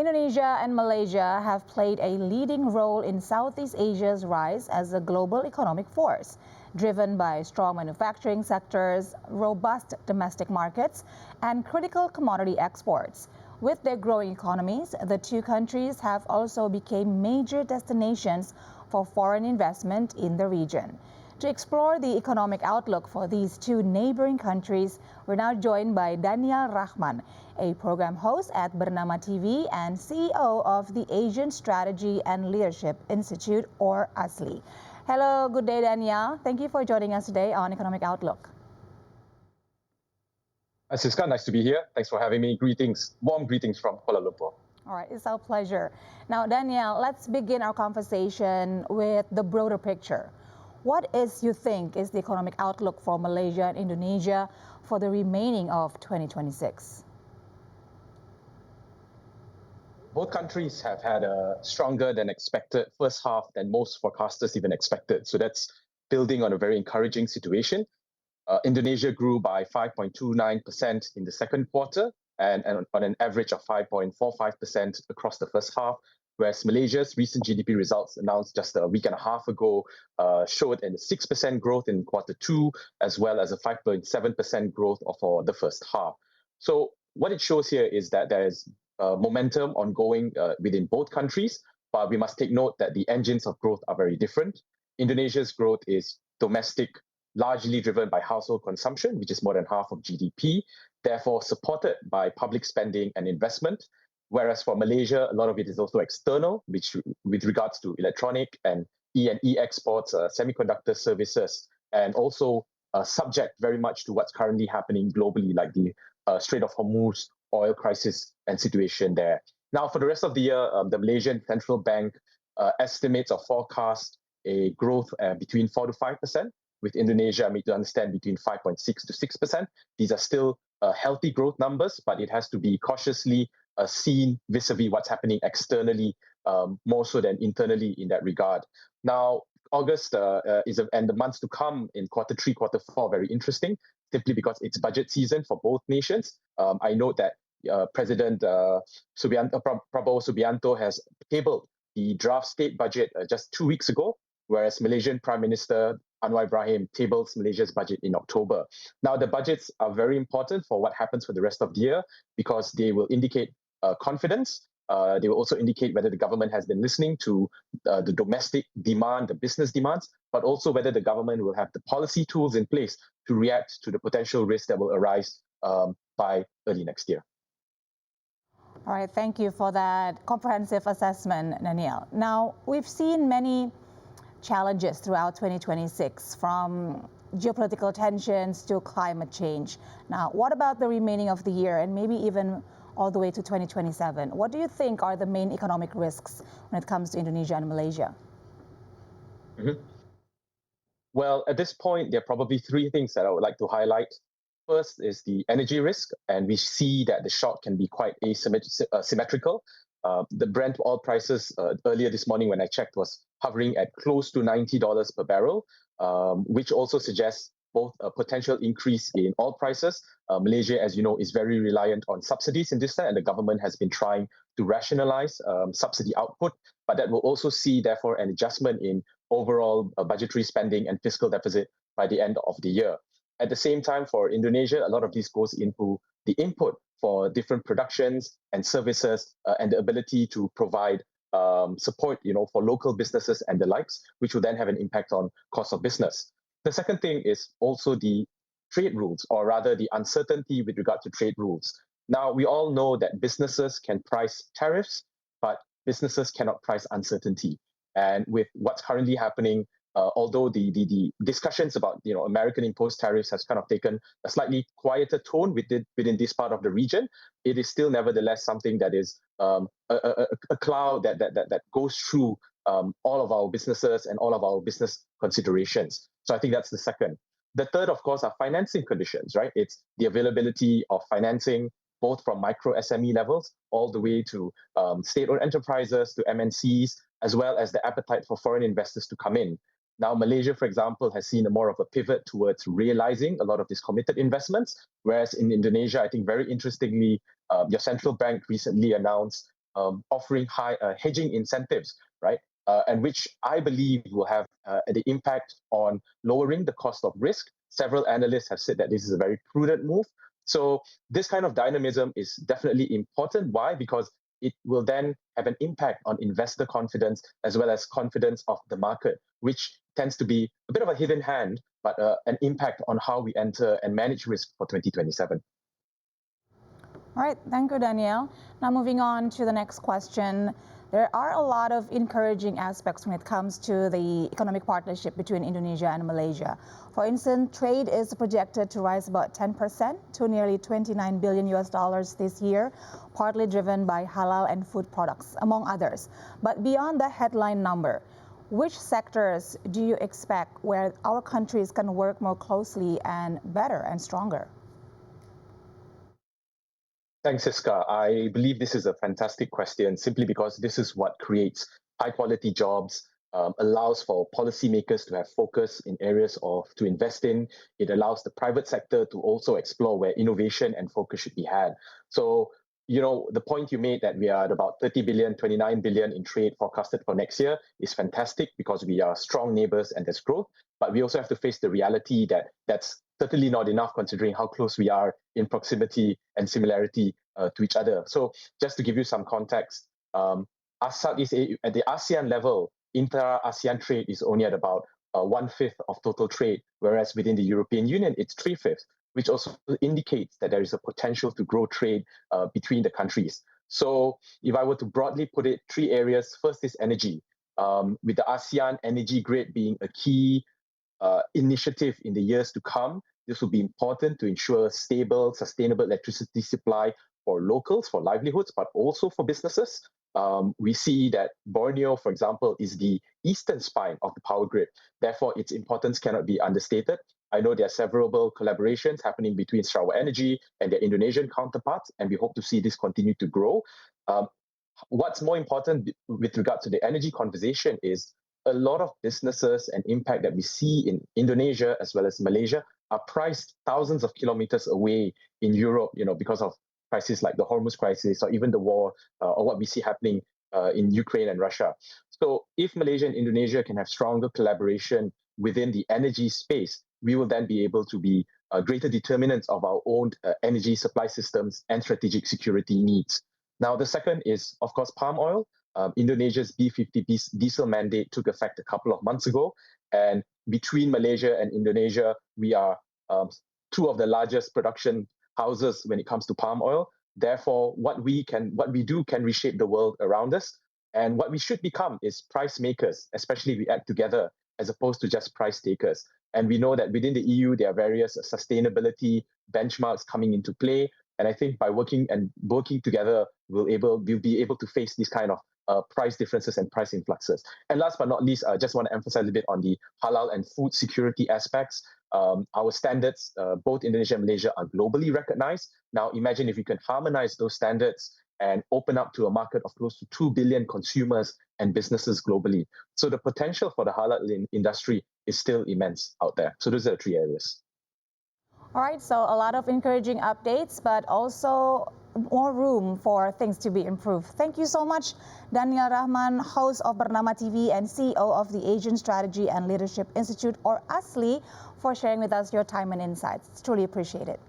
Indonesia and Malaysia have played a leading role in Southeast Asia's rise as a global economic force, driven by strong manufacturing sectors, robust domestic markets, and critical commodity exports. With their growing economies, the two countries have also become major destinations for foreign investment in the region. To explore the economic outlook for these two neighboring countries, we're now joined by Danial Rahman, a program host at BERNAMA TV and CEO of the Asian Strategy and Leadership Institute, or Asli. Hello, good day, Danial. Thank you for joining us today on Economic Outlook. Siska, nice to be here. Thanks for having me. Greetings, warm greetings from Kuala Lumpur. All right, it's our pleasure. Now, Danial, let's begin our conversation with the broader picture. What you think is the economic outlook for Malaysia and Indonesia for the remaining of 2026? Both countries have had a stronger than expected first half than most forecasters even expected. So that's building on a very encouraging situation. Indonesia grew by 5.29% in the second quarter and on an average of 5.45% across the first half, whereas Malaysia's recent GDP results announced just a week and a half ago showed a 6% growth in quarter two, as well as a 5.7% growth for the first half. So what it shows here is that there is momentum ongoing within both countries, but we must take note that the engines of growth are very different. Indonesia's growth is domestic, largely driven by household consumption, which is more than half of GDP, therefore supported by public spending and investment. Whereas for Malaysia, a lot of it is also external, which with regards to electronic and E&E exports, semiconductor services, and also subject very much to what's currently happening globally, like the Strait of Hormuz, oil crisis and situation there. Now, for the rest of the year, the Malaysian Central Bank estimates or forecast a growth between 4 to 5%, with Indonesia made to understand between 5.6 to 6%. These are still healthy growth numbers, but it has to be cautiously seen vis-a-vis what's happening externally, more so than internally in that regard. Now, August and the months to come in quarter three, quarter four, very interesting, simply because it's budget season for both nations. I note that President Prabowo Subianto has tabled the draft state budget just 2 weeks ago, whereas Malaysian Prime Minister Anwar Ibrahim tables Malaysia's budget in October. Now, the budgets are very important for what happens for the rest of the year because they will indicate confidence. They will also indicate whether the government has been listening to the domestic demand, the business demands, but also whether the government will have the policy tools in place to react to the potential risks that will arise by early next year. All right, thank you for that comprehensive assessment, Danial. Now, we've seen many challenges throughout 2026, from geopolitical tensions to climate change. Now, what about the remaining of the year and maybe even all the way to 2027? What do you think are the main economic risks when it comes to Indonesia and Malaysia? Well, at this point, there are probably three things that I would like to highlight. First is the energy risk, and we see that the shock can be quite asymmetrical. The Brent oil prices earlier this morning when I checked was hovering at close to $90 per barrel, which also suggests both a potential increase in oil prices. Malaysia, as you know, is very reliant on subsidies in this time, and the government has been trying to rationalize subsidy output, but that will also see, therefore, an adjustment in overall budgetary spending and fiscal deficit by the end of the year. At the same time, for Indonesia, a lot of this goes into the input for different productions and services and the ability to provide support, for local businesses and the likes, which will then have an impact on cost of business. The second thing is also the trade rules, or rather the uncertainty with regard to trade rules. Now, we all know that businesses can price tariffs, but businesses cannot price uncertainty. And with what's currently happening, although the discussions about American imposed tariffs has kind of taken a slightly quieter tone within this part of the region, it is still nevertheless something that is a cloud that goes through all of our businesses and all of our business considerations. So I think that's the second. The third, of course, are financing conditions, right? It's the availability of financing, both from micro SME levels all the way to state-owned enterprises, to MNCs, as well as the appetite for foreign investors to come in. Now, Malaysia, for example, has seen more of a pivot towards realizing a lot of these committed investments, whereas in Indonesia, I think very interestingly, your central bank recently announced offering high hedging incentives, right? And which I believe will have the impact on lowering the cost of risk. Several analysts have said that this is a very prudent move. So this kind of dynamism is definitely important. Why? Because it will then have an impact on investor confidence as well as confidence of the market, which tends to be a bit of a hidden hand, but an impact on how we enter and manage risk for 2027. All right, thank you, Daniel. Now moving on to the next question. There are a lot of encouraging aspects when it comes to the economic partnership between Indonesia and Malaysia. For instance, trade is projected to rise about 10% to nearly $29 billion this year, partly driven by halal and food products, among others. But beyond the headline number, which sectors do you expect where our countries can work more closely and better and stronger? Thanks, Siska. I believe this is a fantastic question simply because this is what creates high quality jobs, allows for policymakers to have focus in areas to invest in. It allows the private sector to also explore where innovation and focus should be had. So, the point you made that we are at about 30 billion, 29 billion in trade forecasted for next year is fantastic because we are strong neighbors and there's growth. But we also have to face the reality that that's certainly not enough considering how close we are in proximity and similarity to each other. So just to give you some context, Southeast Asia, at the ASEAN level, intra-ASEAN trade is only at about 1/5 of total trade, whereas within the European Union, it's 3/5, which also indicates that there is a potential to grow trade between the countries. So if I were to broadly put it, three areas. First is energy, with the ASEAN energy grid being a key initiative in the years to come. This will be important to ensure stable, sustainable electricity supply for locals, for livelihoods, but also for businesses. We see that Borneo, for example, is the eastern spine of the power grid. Therefore, its importance cannot be understated. I know there are several collaborations happening between Sarawak Energy and their Indonesian counterparts, and we hope to see this continue to grow. What's more important with regard to the energy conversation is a lot of businesses and impact that we see in Indonesia as well as Malaysia are priced thousands of kilometers away in Europe, because of crises like the Hormuz crisis or even the war or what we see happening in Ukraine and Russia. So if Malaysia and Indonesia can have stronger collaboration within the energy space, we will then be able to be greater determinants of our own energy supply systems and strategic security needs. Now, the second is, of course, palm oil. Indonesia's B50 diesel mandate took effect a couple of months ago. And between Malaysia and Indonesia, we are two of the largest production houses when it comes to palm oil. Therefore, what we do can reshape the world around us. And what we should become is price makers, especially if we act together as opposed to just price takers. And we know that within the EU, there are various sustainability benchmarks coming into play. And I think by working together, we'll be able to face these kind of price differences and price influxes. And last but not least, I just want to emphasize a bit on the halal and food security aspects. Our standards, both Indonesia and Malaysia, are globally recognized. Now, imagine if you can harmonize those standards and open up to a market of close to 2 billion consumers and businesses globally. So the potential for the halal industry is still immense out there. So those are the three areas. All right, so a lot of encouraging updates, but also more room for things to be improved. Thank you so much, Danial Rahman, host of BERNAMA TV and CEO of the Asian Strategy and Leadership Institute, or Asli, for sharing with us your time and insights. It's truly appreciated.